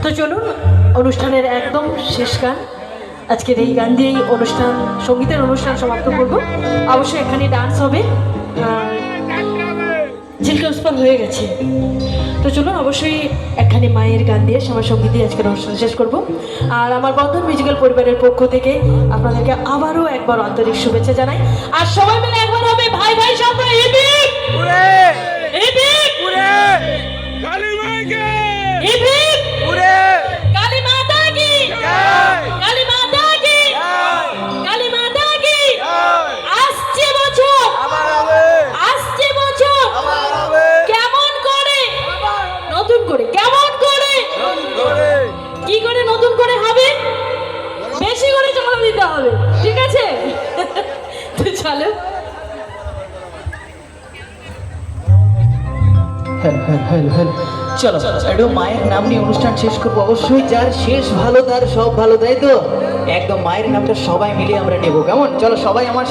তো চলুন অনুষ্ঠানের একদম শেষ গান, আজকের এই গান দিয়েই অনুষ্ঠান, সঙ্গীতের অনুষ্ঠান সমাপ্ত করব। অবশ্যই এখানে ডান্স হবে, ঝিলকা উসপার হয়ে গেছে। তো চলুন অবশ্যই একখানে মায়ের গান দিয়ে সবার সঙ্গীত দিয়ে আজকের অনুষ্ঠান শেষ করব। আর আমার বন্ধন মিউজিক্যাল পরিবারের পক্ষ থেকে আপনাদেরকে আবারও একবার আন্তরিক শুভেচ্ছা জানাই। আর সবাই মিলে একবার হবে ভাই ভাই সবাই হবে, ঠিক আছে? তো চলো চলো একটু মায়ের নাম নিয়ে অনুষ্ঠান শেষ করবো। অবশ্যই যার শেষ ভালো তার সব ভালো, তাই তো? একদম মায়ের নামটা সবাই মিলে আমরা নেবো, কেমন? চলো সবাই আমার